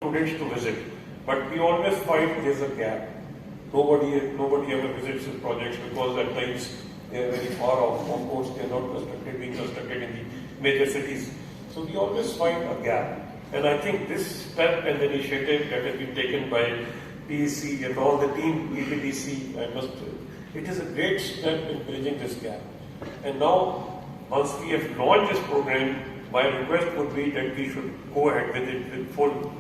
students to visit, but we always find there's a gap. Nobody ever visits these projects because at times they are very far off. Of course, they are not being constructed in the major cities. So we always find a gap. And I think this step and the initiative that has been taken by PEC and all the team, EPDC, it is a great step in bridging this gap. And now, once we have launched this program, my request would be that we should go ahead with it with full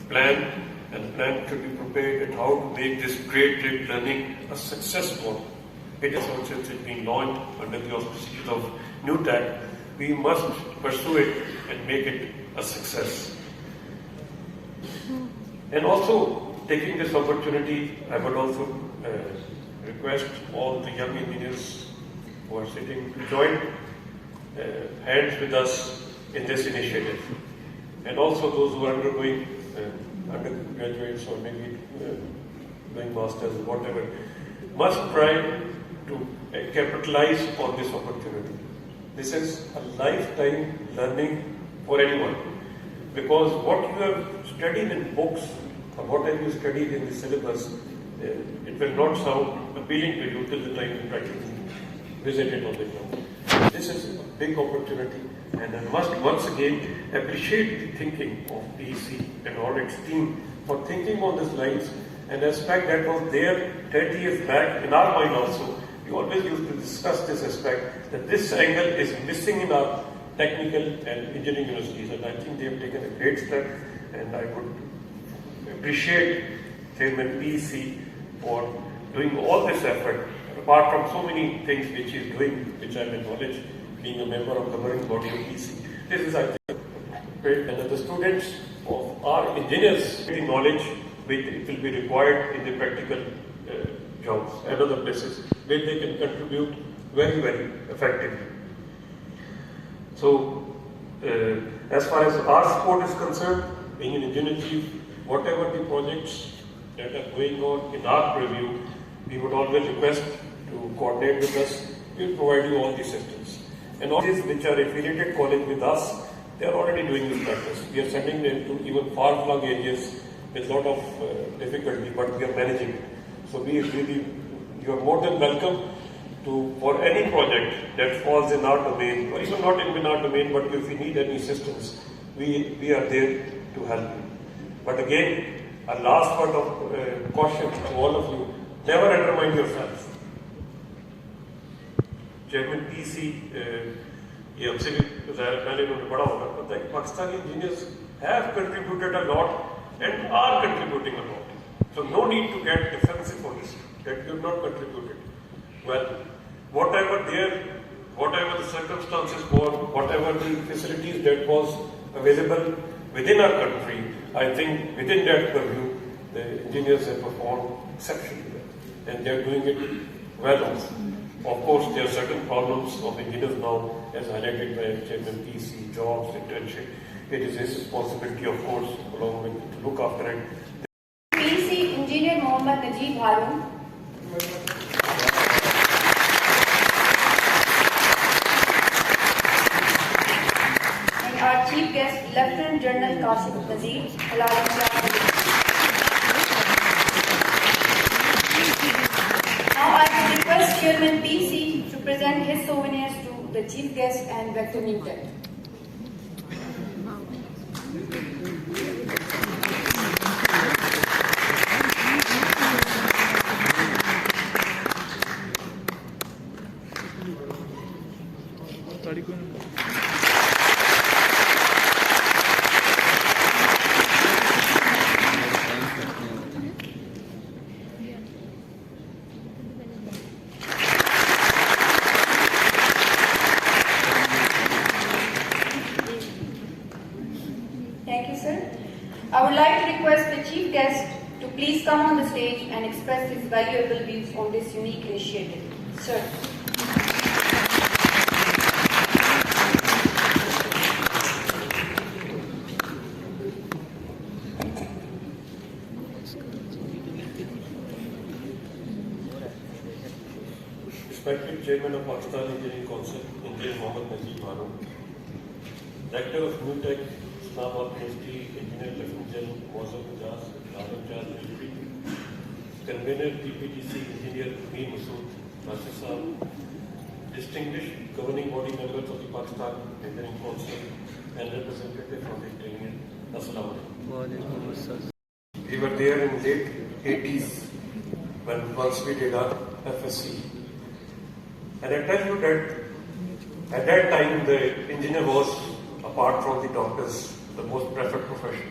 plan, and the plan should be prepared at how to make this great learning a success model. It is also being launched under the auspices of New Tech. We must pursue it and make it a success. And also, taking this opportunity, I would also request all the young engineers who are sitting to join hands with us in this initiative. And also those who are undergoing undergraduates or maybe doing masters or whatever, must try to capitalize on this opportunity. This is a lifetime learning for anyone, because what you have studied in books or what have you studied in the syllabus, it will not sound appealing to you till the time you practically visit it on the ground. This is a big opportunity, and I must once again appreciate the thinking of PEC and all its team for thinking on these lines, an aspect that was there 30 years back in our mind also. We always used to discuss this aspect, that this angle is missing in our technical and engineering universities, and I think they have taken a great step, and I would appreciate Chairman PEC for doing all this effort, apart from so many things which he is doing, which I acknowledge, being a member of the governing body of PEC. This is, I think, great, and the students of our engineers the knowledge which will be required in the practical jobs and other places where they can contribute very, very effectively. So, as far as our support is concerned, being an engineer chief, whatever the projects that are going on in our purview, we would always request to coordinate with us. We will provide you all the assistance. And all these which are affiliated college with us, they are already doing this practice. We are sending them to even far-flung areas with a lot of difficulty, but we are managing it. So you are more than welcome for any project that falls in our domain, or even not in our domain, but if you need any assistance, we are there to help you. But again, a last word of caution to all of you, never undermine yourself. Chairman PEC, ये हमसे भी पहले उन्होंने पढ़ा होगा, पता है Pakistani engineers have contributed a lot and are contributing a lot. So no need to get defensive on this, that you have not contributed. Well, whatever the circumstances were, whatever the facilities that was available within our country, I think within that purview, the engineers have performed exceptionally well, and they are doing it well also. Of course, there are certain problems of engineers now, as highlighted by Chairman PEC, jobs, internship. It is his responsibility, of course, along with to look after it. PEC Engineer Mohammad Najib Harun. And our Chief Guest, Lieutenant General Qasim Nazir. Now I will request Chairman PEC to present his souvenirs to the Chief Guest and Dr. New Tech. Thank you, sir. I would like to request the Chief Guest to please come on the stage and express his valuable views on this unique initiative. Sir. Respected Chairman of Pakistan Engineering Council, Engineer Mohammad Najib Harun, Director of New Tech Islamabad University, Engineer Lieutenant General Mozam Jas, Adam Jas Military, Convener TPTC Engineer Mir Masood Nasir Saab, distinguished governing body members of the Pakistan Engineering Council and representative from the Italian. Assalamu alaikum. We were there in late 80s when once we did our FSC. And I tell you that at that time the engineer was, apart from the doctors, the most preferred profession.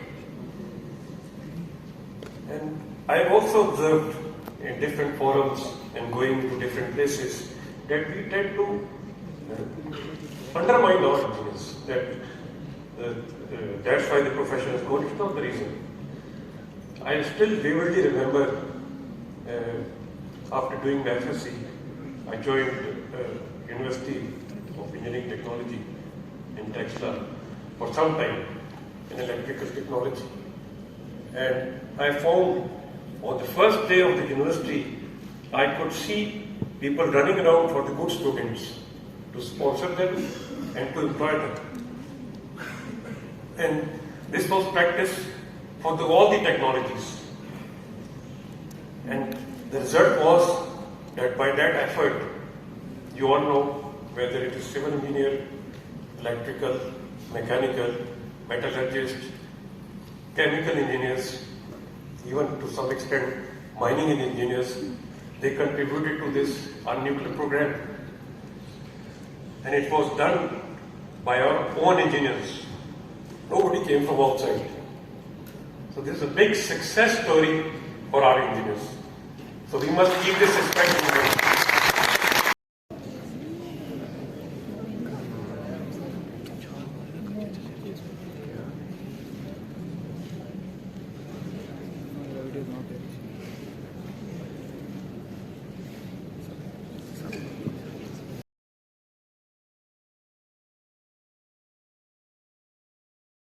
And I have also observed in different forums and going to different places that we tend to undermine our engineers. That's why the profession is good. It's not the reason. I still vividly remember after doing my FSC, I joined University of Engineering Technology in Texas for some time in electrical technology. And I found on the first day of the university, I could see people running around for the good students to sponsor them and to employ them. And this was practiced for all the technologies. And the result was that by that effort, you all know whether it is civil engineer, electrical, mechanical, metallurgist, chemical engineers, even to some extent mining engineers, they contributed to this our nuclear program. And it was done by our own engineers. Nobody came from outside. So this is a big success story for our engineers. So we must keep this respect in